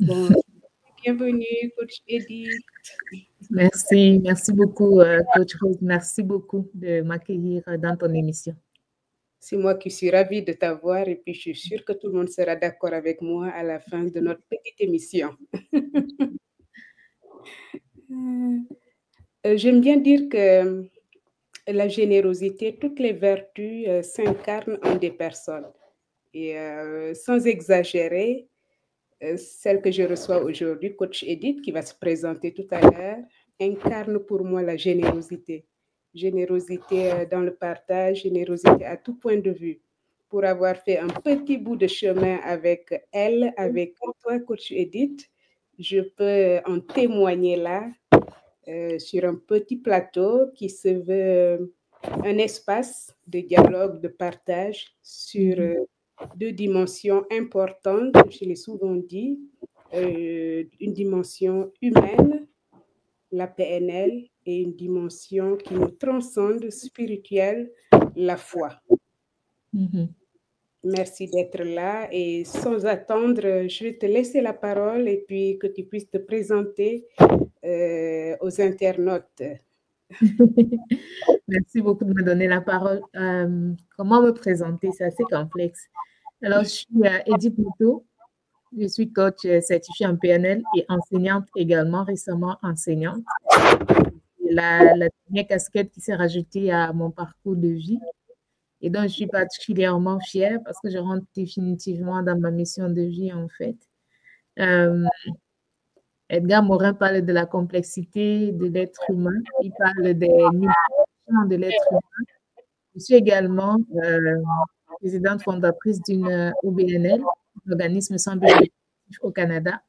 Bon, bienvenue, coach Edith. Merci beaucoup, coach Rose. Merci beaucoup de m'accueillir dans ton émission. C'est moi qui suis ravie de t'avoir et puis je suis sûre que tout le monde sera d'accord avec moi à la fin de notre petite émission. J'aime bien dire que la générosité, toutes les vertus s'incarnent en des personnes. Et sans exagérer, celle que je reçois aujourd'hui, coach Edith, qui va se présenter tout à l'heure, incarne pour moi la générosité. Générosité dans le partage, générosité à tout point de vue. Pour avoir fait un petit bout de chemin avec elle, avec toi, coach Edith, je peux en témoigner là, sur un petit plateau qui se veut un espace de dialogue, de partage sur deux dimensions importantes, je l'ai souvent dit, une dimension humaine, la PNL, et une dimension qui nous transcende, spirituelle, la foi. Merci d'être là et sans attendre, je vais te laisser la parole et puis que tu puisses te présenter aux internautes. Merci beaucoup de me donner la parole. Comment me présenter? C'est assez complexe. Alors, je suis Edith Mouto. Je suis coach certifiée en PNL et enseignante également, récemment enseignante. La dernière casquette qui s'est rajoutée à mon parcours de vie et dont je suis particulièrement fière parce que je rentre définitivement dans ma mission de vie en fait. Edgar Morin parle de la complexité de l'être humain. Il parle des multiplications de l'être humain. Je suis également présidente fondatrice d'une OBNL, un organisme sans but lucratif au Canada,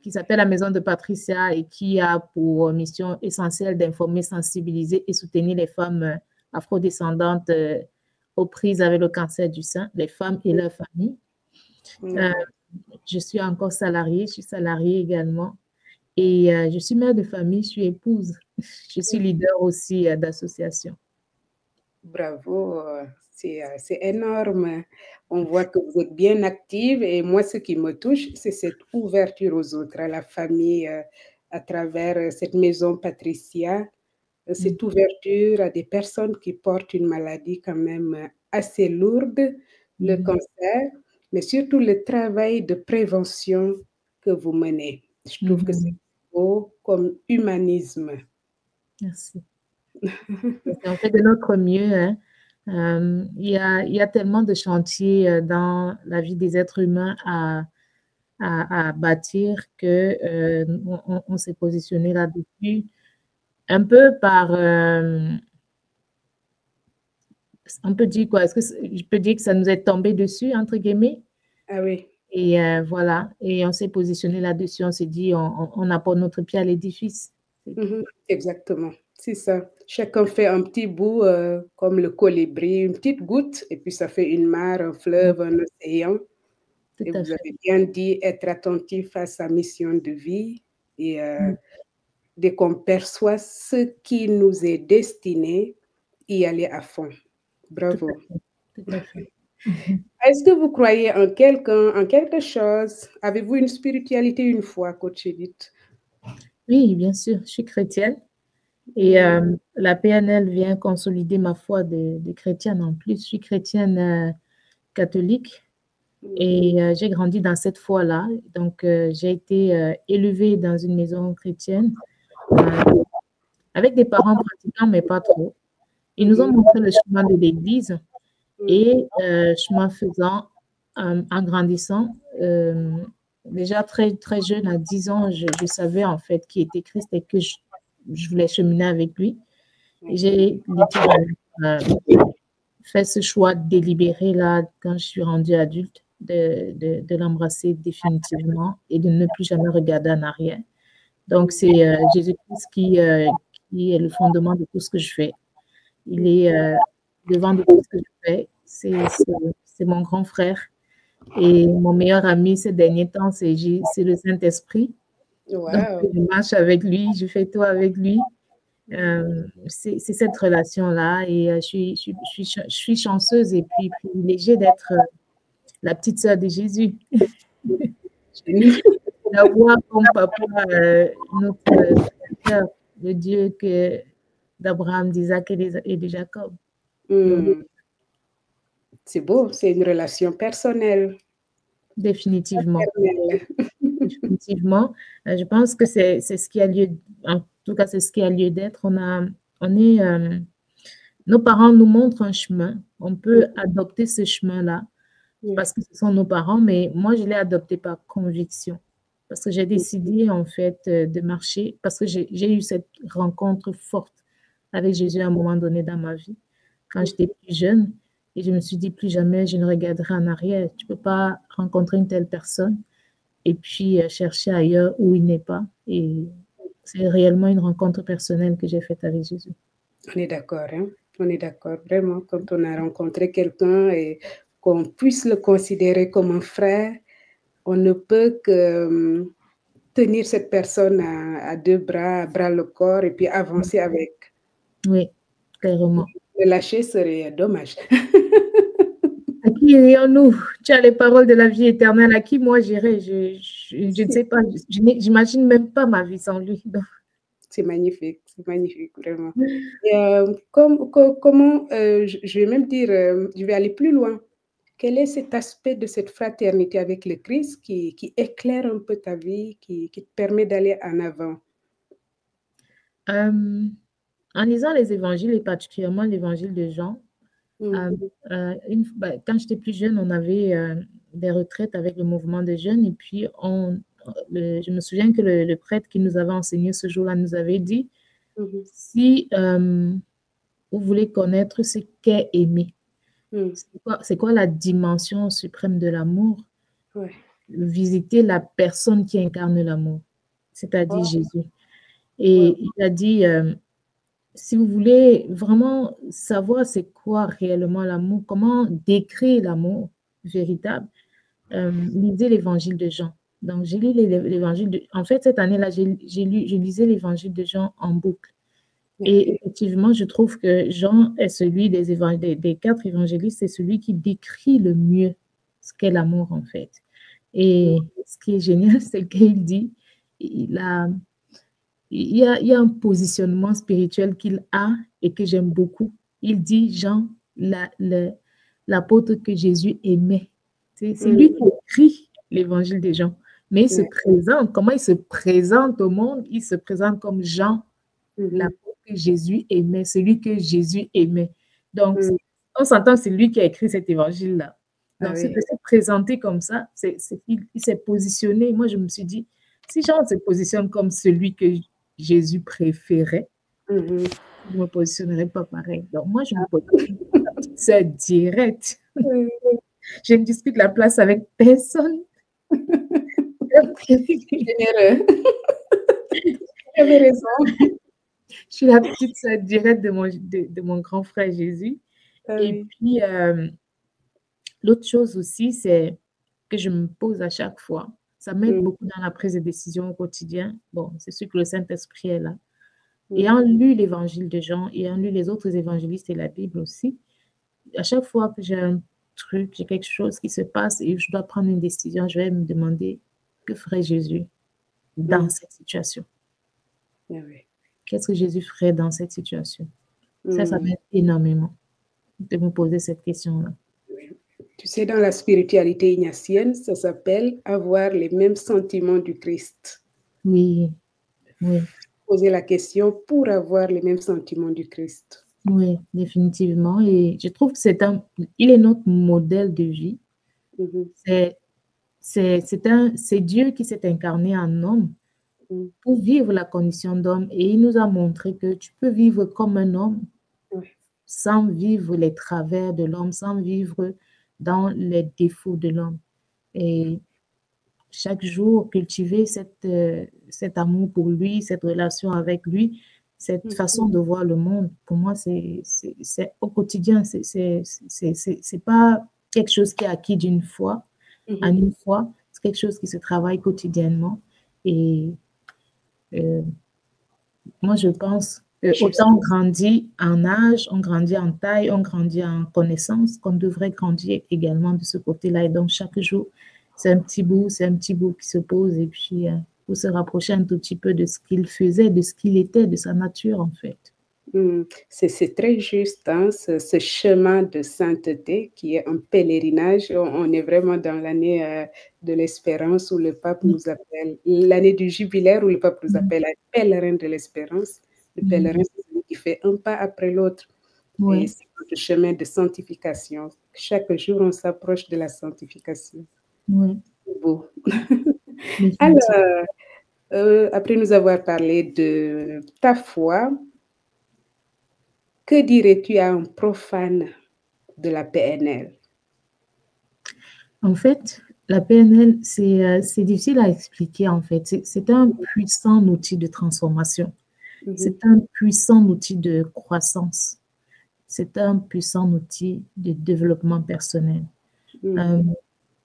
qui s'appelle la Maison de Patricia et qui a pour mission essentielle d'informer, sensibiliser et soutenir les femmes afrodescendantes aux prises avec le cancer du sein, les femmes et leurs familles. Je suis encore salariée, je suis salariée également. Et je suis mère de famille, je suis épouse. Je suis leader aussi d'association. Bravo, c'est énorme. On voit que vous êtes bien active et moi, ce qui me touche, c'est cette ouverture aux autres, à la famille, à travers cette maison Patricia, cette ouverture à des personnes qui portent une maladie quand même assez lourde, le cancer, mais surtout le travail de prévention que vous menez. Je trouve que c'est beau comme humanisme. Merci. On fait de notre mieux. Hein. Il y a tellement de chantiers dans la vie des êtres humains à bâtir que on s'est positionné là-dessus un peu par... on peut dire quoi? Est-ce que je peux dire que ça nous est tombé dessus, entre guillemets? Ah oui. Et voilà, et on s'est positionné là-dessus, on s'est dit, on apporte notre pied à l'édifice. Exactement, c'est ça. Chacun fait un petit bout comme le colibri, une petite goutte, et puis ça fait une mare, un fleuve, un océan. Et vous avez bien dit, être attentif à sa mission de vie et dès qu'on perçoit ce qui nous est destiné, y aller à fond. Bravo. Tout à fait. Est-ce que vous croyez en quelqu'un, en quelque chose? Avez-vous une spiritualité une foi, coach Edith? Oui, bien sûr, je suis chrétienne. Et la PNL vient consolider ma foi de chrétienne en plus. Je suis chrétienne catholique et j'ai grandi dans cette foi-là. Donc, j'ai été élevée dans une maison chrétienne avec des parents pratiquants, mais pas trop. Ils nous ont montré le chemin de l'Église et chemin faisant, en grandissant, déjà très, très jeune, à 10 ans, je savais en fait qui était Christ et que je voulais cheminer avec lui. Et j'ai fait ce choix délibéré là, quand je suis rendue adulte, de l'embrasser définitivement et de ne plus jamais regarder en arrière. Donc, c'est Jésus-Christ qui est le fondement de tout ce que je fais. Il est devant de tout ce que je fais. C'est mon grand frère. Et mon meilleur ami ces derniers temps, c'est le Saint-Esprit. Wow. Donc, je marche avec lui, je fais tout avec lui. C'est cette relation-là et je suis chanceuse et puis privilégiée d'être la petite sœur de Jésus. d'avoir comme papa notre Créateur, le Dieu que d'Abraham, d'Isaac et de Jacob. Donc, c'est beau, c'est une relation personnelle. définitivement. Personnelle. Définitivement. Je pense que c'est ce qui a lieu, en tout cas, c'est ce qui a lieu d'être. Nos parents nous montrent un chemin. On peut adopter ce chemin-là parce que ce sont nos parents, mais moi, je l'ai adopté par conviction. Parce que j'ai décidé, en fait, de marcher, parce que j'ai eu cette rencontre forte avec Jésus à un moment donné dans ma vie, quand j'étais plus jeune. Et je me suis dit, plus jamais je ne regarderai en arrière. Tu ne peux pas rencontrer une telle personne et puis chercher ailleurs où il n'est pas. Et c'est réellement une rencontre personnelle que j'ai faite avec Jésus. On est d'accord, hein? On est d'accord, vraiment, quand on a rencontré quelqu'un et qu'on puisse le considérer comme un frère, on ne peut que tenir cette personne à deux bras, à bras le corps et puis avancer avec. Oui, clairement. Le lâcher serait dommage. À qui irions-nous? Tu as les paroles de la vie éternelle. À qui moi j'irai? Je ne sais pas. J'imagine même pas ma vie sans lui. Donc. C'est magnifique, vraiment. Et, comment, je vais même dire, je vais aller plus loin. Quel est cet aspect de cette fraternité avec le Christ qui éclaire un peu ta vie, qui te permet d'aller en avant? En lisant les évangiles, et particulièrement l'évangile de Jean, quand j'étais plus jeune, on avait des retraites avec le mouvement des jeunes, et puis je me souviens que le prêtre qui nous avait enseigné ce jour-là nous avait dit, si vous voulez connaître ce qu'est aimer, c'est quoi la dimension suprême de l'amour? Visiter la personne qui incarne l'amour, c'est-à-dire Jésus. Et il a dit, si vous voulez vraiment savoir c'est quoi réellement l'amour, comment décrire l'amour véritable, lisez l'évangile de Jean. Donc, j'ai lu l'évangile de... En fait, cette année-là, je lisais l'évangile de Jean en boucle. Et effectivement, je trouve que Jean est celui des 4 évangélistes, c'est celui qui décrit le mieux ce qu'est l'amour, en fait. Et ce qui est génial, c'est qu'il dit, il y a un positionnement spirituel qu'il a et que j'aime beaucoup. Il dit, Jean, l'apôtre que Jésus aimait. C'est lui qui écrit l'évangile de Jean. Mais il se présente, comment il se présente au monde? Il se présente comme Jean, l'apôtre que Jésus aimait, celui que Jésus aimait. Donc, on s'entend, c'est lui qui a écrit cet évangile-là. Donc, c'est de se présenter comme ça, il s'est positionné. Moi, je me suis dit, si Jean se positionne comme celui que Jésus préférait, je ne me positionnerai pas pareil. Donc, moi, je me positionne comme la petite sœur directe. Je ne dispute la place avec personne. Généreux. Tu avais raison. Je suis la petite sœur directe de mon grand frère Jésus. Et puis, l'autre chose aussi, c'est que je me pose à chaque fois. Ça m'aide beaucoup dans la prise de décision au quotidien. Bon, c'est sûr que le Saint-Esprit est là. Ayant lu l'évangile de Jean, ayant lu les autres évangélistes et la Bible aussi, à chaque fois que j'ai un truc, j'ai quelque chose qui se passe et je dois prendre une décision, je vais me demander que ferait Jésus dans cette situation. Qu'est-ce que Jésus ferait dans cette situation? Ça m'aide énormément de me poser cette question-là. Tu sais, dans la spiritualité ignatienne, ça s'appelle avoir les mêmes sentiments du Christ. Oui. Poser la question pour avoir les mêmes sentiments du Christ. Oui, définitivement. Et je trouve que il est notre modèle de vie. C'est Dieu qui s'est incarné en homme pour vivre la condition d'homme. Et il nous a montré que tu peux vivre comme un homme sans vivre les travers de l'homme, sans vivre dans les défauts de l'homme. Et chaque jour, cultiver cet amour pour lui, cette relation avec lui, cette façon de voir le monde, pour moi, c'est au quotidien. C'est pas quelque chose qui est acquis d'une fois, en une fois. C'est quelque chose qui se travaille quotidiennement. Et moi, je pense autant on grandit en âge, on grandit en taille, on grandit en connaissance, qu'on devrait grandir également de ce côté-là. Et donc, chaque jour, c'est un petit bout qui se pose et puis pour se rapprocher un tout petit peu de ce qu'il faisait, de ce qu'il était, de sa nature en fait. C'est très juste, hein, ce chemin de sainteté qui est un pèlerinage. On est vraiment dans l'année de l'espérance où le pape nous appelle, l'année du jubilaire où le pape nous appelle à pèlerin de l'espérance. Le pèlerin, c'est celui qui fait un pas après l'autre. Et c'est notre chemin de sanctification. Chaque jour, on s'approche de la sanctification. C'est beau. Alors, après nous avoir parlé de ta foi, que dirais-tu à un profane de la PNL? En fait, la PNL, c'est difficile à expliquer en fait. C'est un puissant outil de transformation. C'est un puissant outil de croissance. C'est un puissant outil de développement personnel.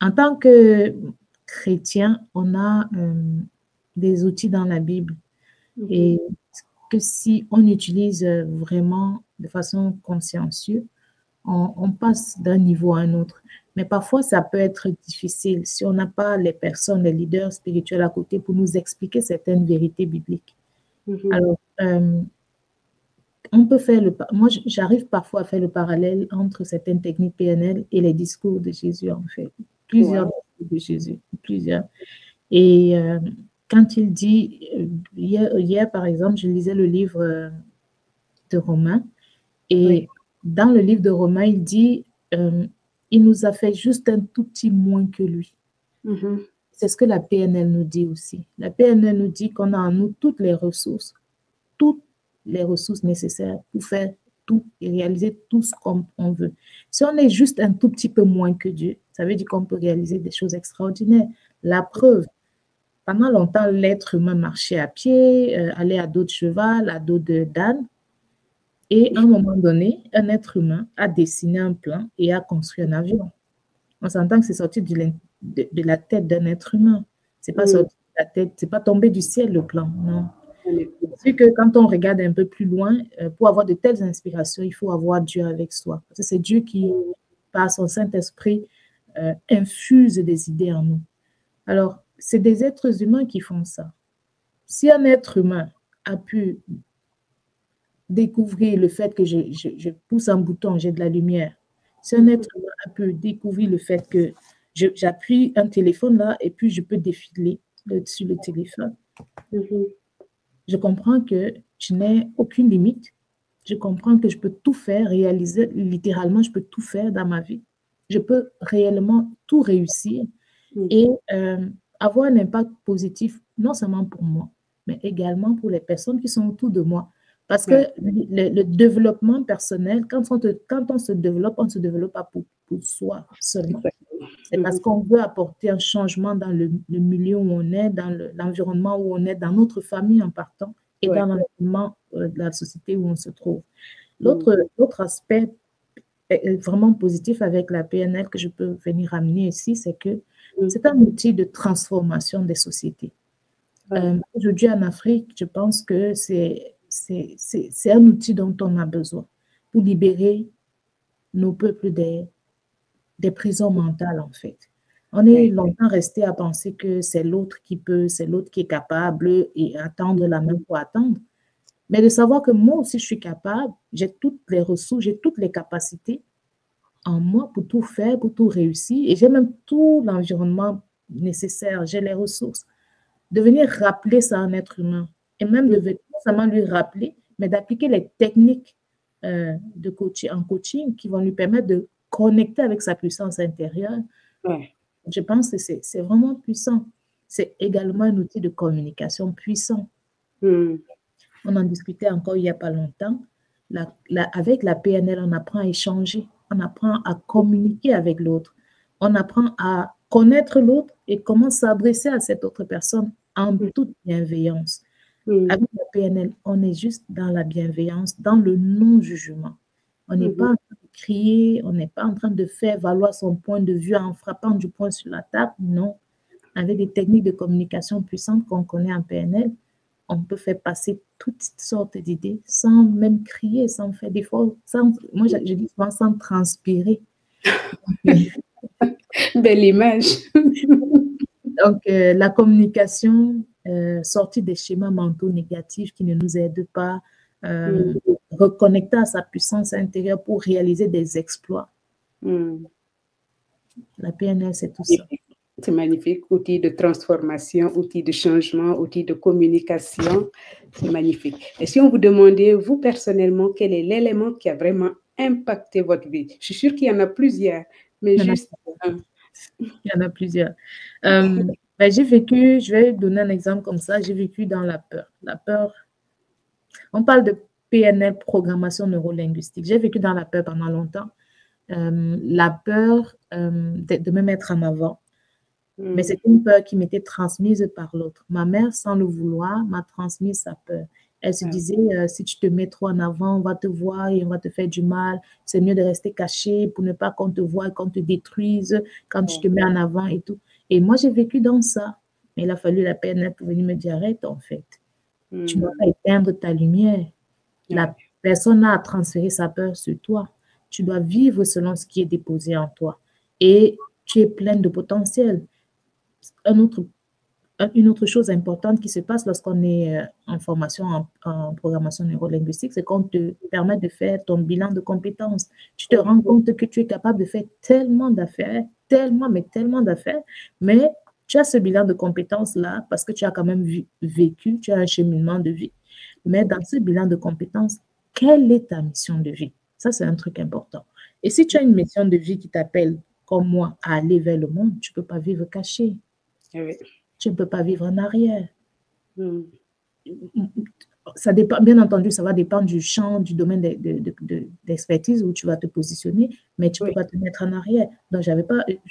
En tant que chrétien, on a des outils dans la Bible et que si on utilise vraiment de façon consciencieuse, on passe d'un niveau à un autre. Mais parfois, ça peut être difficile si on n'a pas les personnes, les leaders spirituels à côté pour nous expliquer certaines vérités bibliques. Alors, on peut faire moi, j'arrive parfois à faire le parallèle entre certaines techniques PNL et les discours de Jésus, en fait. Plusieurs discours de Jésus, plusieurs. Et quand il dit, hier, par exemple, je lisais le livre de Romains, et dans le livre de Romains, il dit, il nous a fait juste un tout petit moins que lui. C'est ce que la PNL nous dit aussi. La PNL nous dit qu'on a en nous toutes les ressources nécessaires pour faire tout et réaliser tout ce qu'on veut. Si on est juste un tout petit peu moins que Dieu, ça veut dire qu'on peut réaliser des choses extraordinaires. La preuve, pendant longtemps, l'être humain marchait à pied, allait à dos de cheval, à dos d'âne. Et à un moment donné, un être humain a dessiné un plan et a construit un avion. On s'entend que c'est sorti de la tête d'un être humain. C'est pas sorti de la tête, c'est pas tombé du ciel le plan, non. C'est que quand on regarde un peu plus loin, pour avoir de telles inspirations, il faut avoir Dieu avec soi. Parce que c'est Dieu qui, par son Saint-Esprit, infuse des idées en nous. Alors, c'est des êtres humains qui font ça. Si un être humain a pu découvrir le fait que je pousse un bouton, j'ai de la lumière. Si un être humain a pu découvrir le fait que j'appuie un téléphone là et puis je peux défiler sur le téléphone, je comprends que je n'ai aucune limite. Je comprends que je peux tout faire, réaliser, littéralement, je peux tout faire dans ma vie. Je peux réellement tout réussir et avoir un impact positif, non seulement pour moi, mais également pour les personnes qui sont autour de moi. Parce que le développement personnel, quand on se développe, on ne se développe pas pour soi seulement. C'est parce qu'on veut apporter un changement dans le milieu où on est, dans l'environnement où on est, dans notre famille en partant et dans l'environnement de la société où on se trouve. L'autre aspect vraiment positif avec la PNL que je peux venir amener ici, c'est que c'est un outil de transformation des sociétés. Aujourd'hui en Afrique, je pense que c'est un outil dont on a besoin pour libérer nos peuples des prisons mentales, en fait. On est longtemps resté à penser que c'est l'autre qui peut, c'est l'autre qui est capable et attendre la main pour attendre. Mais de savoir que moi aussi, je suis capable, j'ai toutes les ressources, j'ai toutes les capacités en moi pour tout faire, pour tout réussir. Et j'ai même tout l'environnement nécessaire, j'ai les ressources. De venir rappeler ça à un être humain et même de venir non seulement lui rappeler, mais d'appliquer les techniques de coaching qui vont lui permettre de connecter avec sa puissance intérieure. Je pense que c'est vraiment puissant. C'est également un outil de communication puissant. On en discutait encore il n'y a pas longtemps. Avec la PNL, on apprend à échanger, on apprend à communiquer avec l'autre, on apprend à connaître l'autre et comment s'adresser à cette autre personne en toute bienveillance. Avec la PNL, on est juste dans la bienveillance, dans le non-jugement. On n'est pas en train de crier, on n'est pas en train de faire valoir son point de vue en frappant du poing sur la table, non. Avec des techniques de communication puissantes qu'on connaît en PNL, on peut faire passer toutes sortes d'idées sans même crier, sans faire d'efforts, moi je dis souvent sans transpirer. Belle image. Donc, la communication sortie des schémas mentaux négatifs qui ne nous aident pas, reconnecter à sa puissance intérieure pour réaliser des exploits. La PNL, c'est tout ça. C'est magnifique. Outil de transformation, outil de changement, outil de communication. C'est magnifique. Et si on vous demandait, vous personnellement, quel est l'élément qui a vraiment impacté votre vie? Je suis sûre qu'il y en a plusieurs, mais juste un. Il y en a plusieurs. J'ai vécu, je vais donner un exemple comme ça, j'ai vécu dans la peur. La peur, on parle de PNL, programmation neurolinguistique. J'ai vécu dans la peur pendant longtemps. La peur de me mettre en avant. Mais c'est une peur qui m'était transmise par l'autre. Ma mère, sans le vouloir, m'a transmis sa peur. Elle se disait, si tu te mets trop en avant, on va te voir et on va te faire du mal. C'est mieux de rester caché pour ne pas qu'on te voie et qu'on te détruise quand tu te mets en avant et tout. Et moi, j'ai vécu dans ça. Mais il a fallu la PNL pour venir me dire, arrête en fait. Tu ne dois pas éteindre ta lumière. La personne a transféré sa peur sur toi. Tu dois vivre selon ce qui est déposé en toi. Et tu es pleine de potentiel. Une autre chose importante qui se passe lorsqu'on est en formation en programmation neurolinguistique, c'est qu'on te permet de faire ton bilan de compétences. Tu te rends compte que tu es capable de faire tellement d'affaires, mais tu as ce bilan de compétences-là parce que tu as quand même vécu, tu as un cheminement de vie. Mais dans ce bilan de compétences, quelle est ta mission de vie? Ça, c'est un truc important. Et si tu as une mission de vie qui t'appelle, comme moi, à aller vers le monde, tu ne peux pas vivre caché. Oui. Tu ne peux pas vivre en arrière. Ça dépend, bien entendu, ça va dépendre du champ, du domaine d'expertise où tu vas te positionner, mais tu ne peux pas te mettre en arrière. Donc,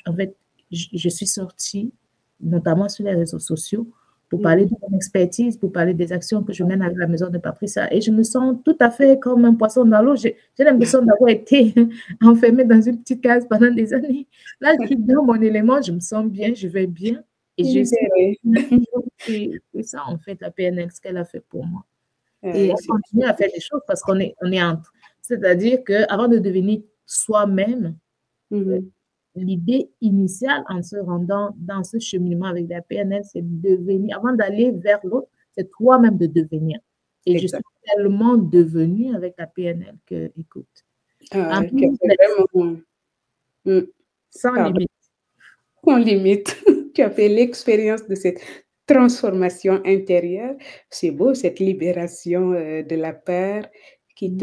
en fait, je suis sortie, notamment sur les réseaux sociaux, pour parler de mon expertise, pour parler des actions que je mène avec la maison de Patricia. Et je me sens tout à fait comme un poisson dans l'eau. J'ai l'impression d'avoir été enfermée dans une petite case pendant des années. Là, je suis dans mon élément, je me sens bien, je vais bien. Et c'est ça, en fait, la PNL, ce qu'elle a fait pour moi. Et elle continue à faire des choses parce qu'on est entre. C'est-à-dire qu'avant de devenir soi-même, l'idée initiale en se rendant dans ce cheminement avec la PNL, c'est de devenir, avant d'aller vers l'autre, c'est toi-même de devenir. Et je suis tellement devenue avec la PNL que, écoute, sans limite. Sans limite. Tu as fait l'expérience de cette transformation intérieure. C'est beau, cette libération de la peur qui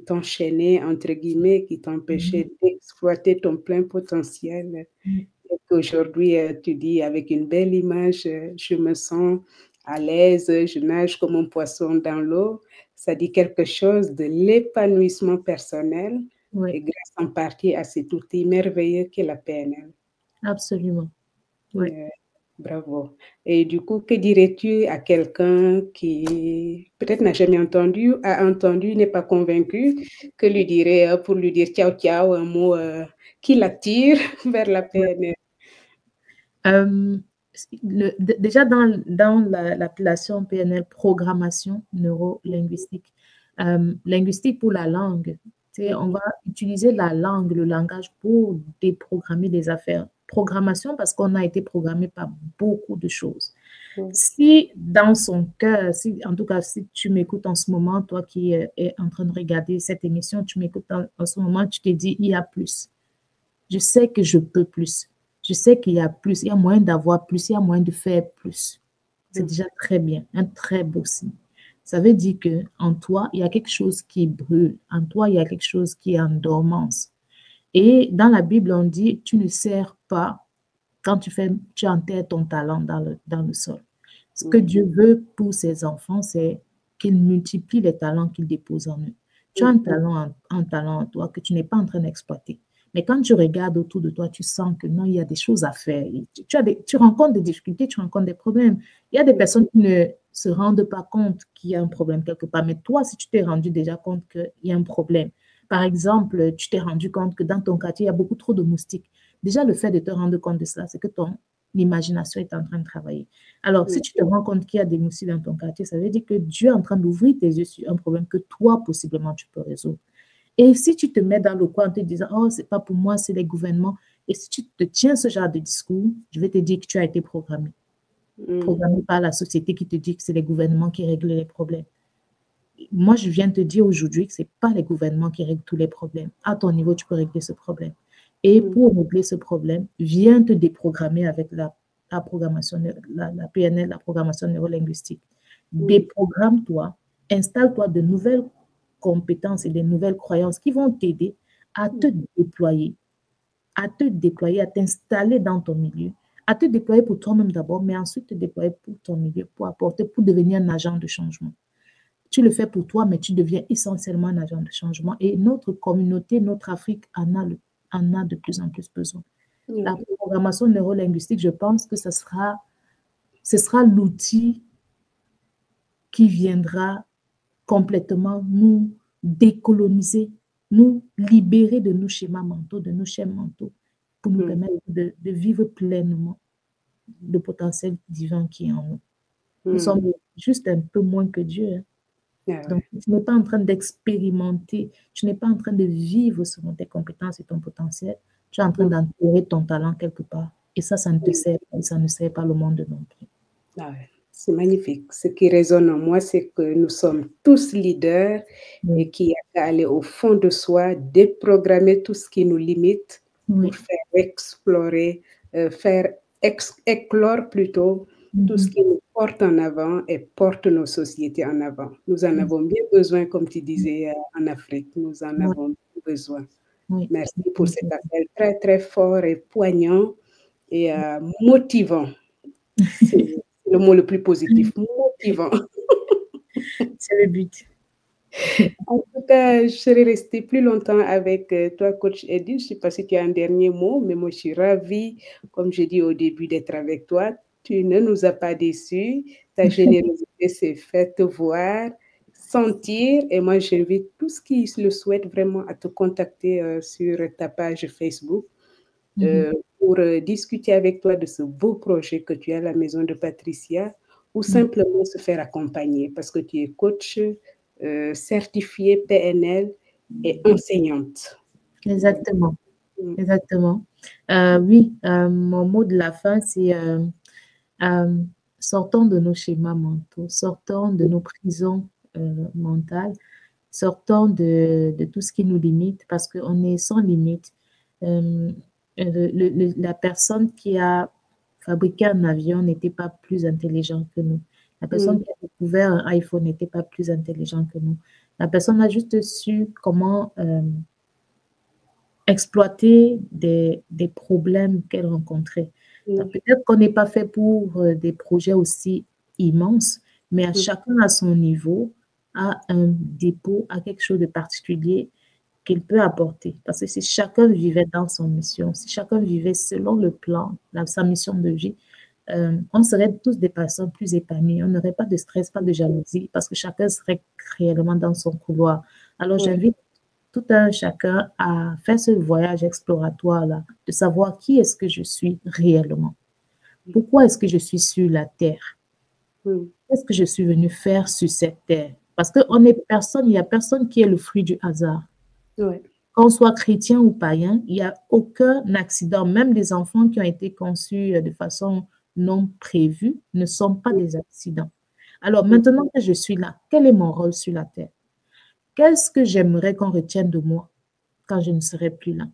t'enchaînait, entre guillemets, qui t'empêchait d'exploiter ton plein potentiel. Et qu'aujourd'hui, tu dis avec une belle image, je me sens à l'aise, je nage comme un poisson dans l'eau. Ça dit quelque chose de l'épanouissement personnel et grâce en partie à cet outil merveilleux qu'est la PNL. Absolument. Bravo. Et du coup, que dirais-tu à quelqu'un qui peut-être n'a jamais entendu, a entendu, n'est pas convaincu, que lui dirais pour lui dire ciao ciao, un mot qui l'attire vers la PNL? Déjà dans l'appellation PNL, programmation neurolinguistique, linguistique pour la langue, on va utiliser la langue, le langage pour déprogrammer des affaires. Programmation parce qu'on a été programmé par beaucoup de choses. Si dans son cœur, en tout cas, si tu m'écoutes en ce moment, toi qui es en train de regarder cette émission, tu m'écoutes en ce moment, tu te dis, il y a plus. Je sais que je peux plus. Je sais qu'il y a plus, il y a moyen d'avoir plus, il y a moyen de faire plus. C'est déjà très bien, un très beau signe. Ça veut dire qu'en toi, il y a quelque chose qui brûle. En toi, il y a quelque chose qui est en dormance. Et dans la Bible, on dit, tu ne sers pas quand tu enterres ton talent dans le sol. Ce que Dieu veut pour ses enfants, c'est qu'il multiplie les talents qu'il dépose en eux. Tu as un talent en toi que tu n'es pas en train d'exploiter. Mais quand tu regardes autour de toi, tu sens que non, il y a des choses à faire. Tu rencontres des difficultés, tu rencontres des problèmes. Il y a des personnes qui ne se rendent pas compte qu'il y a un problème quelque part. Mais toi, si tu t'es rendu déjà compte qu'il y a un problème, par exemple, tu t'es rendu compte que dans ton quartier, il y a beaucoup trop de moustiques. Déjà, le fait de te rendre compte de cela, c'est que ton imagination est en train de travailler. Alors, si tu te rends compte qu'il y a des moustiques dans ton quartier, ça veut dire que Dieu est en train d'ouvrir tes yeux sur un problème que toi, possiblement, tu peux résoudre. Et si tu te mets dans le coin en te disant, oh, c'est pas pour moi, c'est les gouvernements, Et si tu te tiens ce genre de discours, je vais te dire que tu as été programmé. Programmé par la société qui te dit que c'est les gouvernements qui règlent les problèmes. Moi, je viens te dire aujourd'hui que ce n'est pas les gouvernements qui règlent tous les problèmes. À ton niveau, tu peux régler ce problème. Et pour régler ce problème, viens te déprogrammer avec la programmation, la PNL, la programmation neurolinguistique. Déprogramme-toi, installe-toi de nouvelles compétences et de nouvelles croyances qui vont t'aider à te déployer, à t'installer dans ton milieu, à te déployer pour toi-même d'abord, mais ensuite te déployer pour ton milieu, pour apporter, pour devenir un agent de changement. Tu le fais pour toi, mais tu deviens essentiellement un agent de changement. Et notre communauté, notre Afrique en a de plus en plus besoin. La programmation neurolinguistique, je pense que ce sera l'outil qui viendra complètement nous décoloniser, nous libérer de nos schémas mentaux, de nos chaînes mentaux, pour nous permettre de vivre pleinement le potentiel divin qui est en nous. Nous sommes juste un peu moins que Dieu. Hein. Donc, tu n'es pas en train d'expérimenter, tu n'es pas en train de vivre selon tes compétences et ton potentiel, tu es en train d'enterrer ton talent quelque part. Et ça ne te sert pas, ça ne sert pas le monde non plus. Ah ouais. C'est magnifique. Ce qui résonne en moi, c'est que nous sommes tous leaders et qu'il y a qu'à aller au fond de soi, déprogrammer tout ce qui nous limite pour faire explorer, faire éclore plutôt tout ce qui nous porte en avant et porte nos sociétés en avant. Nous en avons bien besoin, comme tu disais, en Afrique. Nous en avons besoin. Merci pour cet appel très, très fort et poignant et motivant. C'est le mot le plus positif, motivant. C'est le but. En tout cas, je serais restée plus longtemps avec toi, coach Edith. Je ne sais pas si tu as un dernier mot, mais moi, je suis ravie, comme j'ai dit au début, d'être avec toi. Tu ne nous as pas déçus. Ta générosité s'est faite voir, sentir. Et moi, j'invite tous qui le souhaitent vraiment à te contacter sur ta page Facebook pour discuter avec toi de ce beau projet que tu as à la maison de Patricia ou simplement se faire accompagner parce que tu es coach certifiée PNL et enseignante. Exactement. Exactement. Oui, mon mot de la fin, c'est sortons de nos schémas mentaux, sortons de nos prisons mentales, sortons de tout ce qui nous limite parce qu'on est sans limite. La personne qui a fabriqué un avion n'était pas plus intelligente que nous. La personne qui a découvert un iPhone n'était pas plus intelligente que nous. La personne a juste su comment exploiter des problèmes qu'elle rencontrait. Peut-être qu'on n'est pas fait pour des projets aussi immenses, mais à chacun à son niveau a un dépôt, a quelque chose de particulier qu'il peut apporter. Parce que si chacun vivait dans son mission, si chacun vivait selon le plan, sa mission de vie, on serait tous des personnes plus épanouies. On n'aurait pas de stress, pas de jalousie, parce que chacun serait réellement dans son couloir. Alors, j'invite tout un chacun à faire ce voyage exploratoire-là, de savoir qui est-ce que je suis réellement. Pourquoi est-ce que je suis sur la terre? Qu'est-ce que je suis venu faire sur cette terre? Parce qu'on est personne, il n'y a personne qui est le fruit du hasard. Qu'on soit chrétien ou païen, il n'y a aucun accident. Même des enfants qui ont été conçus de façon non prévue ne sont pas des accidents. Alors maintenant que je suis là, quel est mon rôle sur la terre? Qu'est-ce que j'aimerais qu'on retienne de moi quand je ne serai plus là?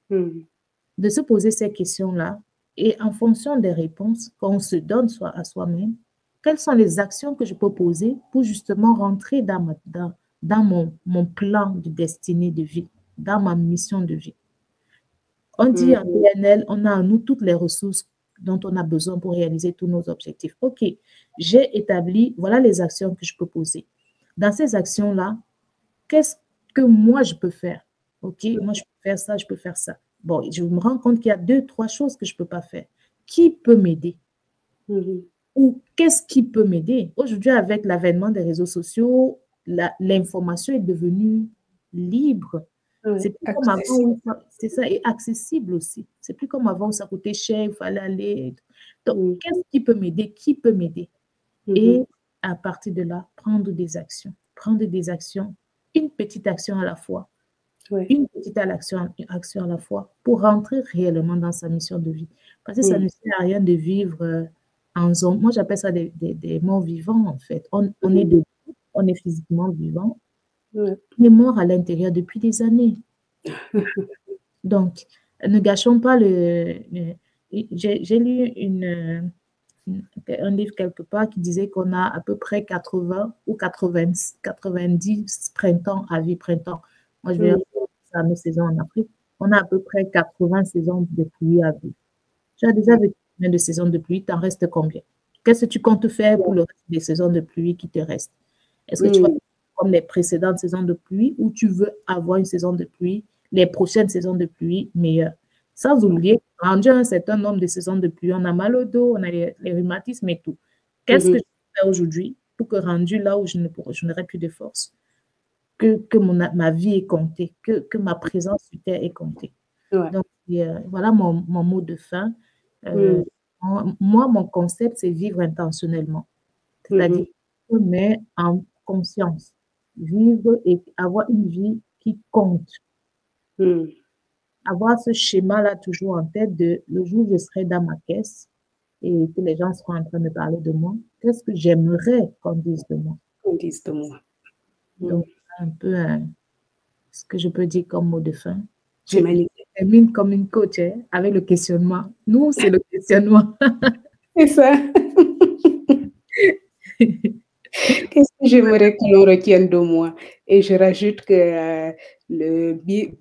De se poser ces questions-là et en fonction des réponses qu'on se donne à soi-même, quelles sont les actions que je peux poser pour justement rentrer dans mon plan de destinée de vie, dans ma mission de vie. On dit en PNL, on a en nous toutes les ressources dont on a besoin pour réaliser tous nos objectifs. OK, j'ai établi, voilà les actions que je peux poser. Dans ces actions-là, qu'est-ce que moi je peux faire? OK, moi je peux faire ça, je peux faire ça. Bon, je me rends compte qu'il y a 2, 3 choses que je ne peux pas faire. Qui peut m'aider? Ou qu'est-ce qui peut m'aider? Aujourd'hui, avec l'avènement des réseaux sociaux, l'information est devenue libre. C'est plus comme avant, c'est ça, et accessible aussi. C'est plus comme avant où ça coûtait cher, il fallait aller. Donc, qu'est-ce qui peut m'aider? Qui peut m'aider? Et à partir de là, prendre des actions. Prendre des actions, une petite action à la fois. Ouais. une petite action à la fois pour rentrer réellement dans sa mission de vie. Parce que ça ne sert à rien de vivre en zone. Moi, j'appelle ça des morts vivants, en fait. On est debout, on est physiquement vivant, Ouais. on est mort à l'intérieur depuis des années. Donc, ne gâchons pas j'ai lu un livre quelque part qui disait qu'on a à peu près 80 ou 90 printemps à vie printemps. Moi, je vais Mm. ça à mes saisons en Afrique. On a à peu près 80 saisons de pluie à vivre. Tu as déjà vécu combien de saisons de pluie? T'en restes combien? Qu'est-ce que tu comptes faire pour le reste des saisons de pluie qui te restent? Est-ce que tu vas Mm. faire comme les précédentes saisons de pluie ou tu veux avoir une saison de pluie, les prochaines saisons de pluie meilleures? Sans oublier, rendu à un certain nombre de saisons de pluie, on a mal au dos, on a les rhumatismes et tout. Qu'est-ce que Mhm. je peux faire aujourd'hui pour que rendu là où je n'aurai plus de force, que ma vie est comptée, que ma présence sur Terre est comptée? Ouais. Donc, voilà mon mot de fin. Euh, Mm. Moi, mon concept, c'est vivre intentionnellement. C'est-à-dire, Mhm. mais en conscience. Vivre et avoir une vie qui compte. Mm. Avoir ce schéma-là toujours en tête de le jour où je serai dans ma caisse et que les gens seront en train de parler de moi, qu'est-ce que j'aimerais qu'on dise de moi? On dise de moi. Mm. Donc, un peu ce que je peux dire comme mot de fin. C'est Je magnifique. termine comme une coach hein, avec le questionnement. Nous, c'est le questionnement. C'est ça. Qu'est-ce que j'aimerais que l'on retienne de moi? Et je rajoute que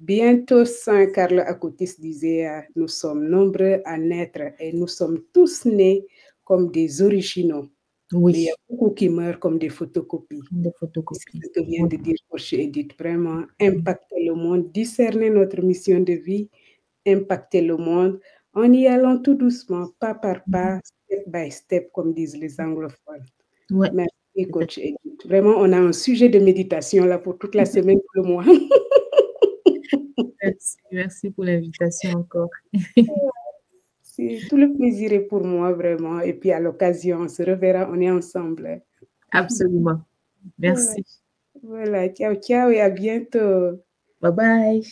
bientôt Saint Carlo Acutis disait nous sommes nombreux à naître et nous sommes tous nés comme des originaux. Mais il y a Oui, beaucoup qui meurent comme des photocopies. des C'est photocopies. ce que vient Oui. de dire Coach Edith. Vraiment, impacter le monde, discerner notre mission de vie, impacter le monde en y allant tout doucement, pas par pas, step by step, comme disent les anglophones. Ouais, Merci, tout à Coach Edith. Vraiment, on a un sujet de méditation là pour toute la semaine, tout le mois. Merci, merci pour l'invitation encore. C'est tout le plaisir est pour moi, vraiment. Et puis à l'occasion, on se reverra, on est ensemble. Absolument. Voilà, Merci. voilà. Ciao, ciao et à bientôt. Bye bye.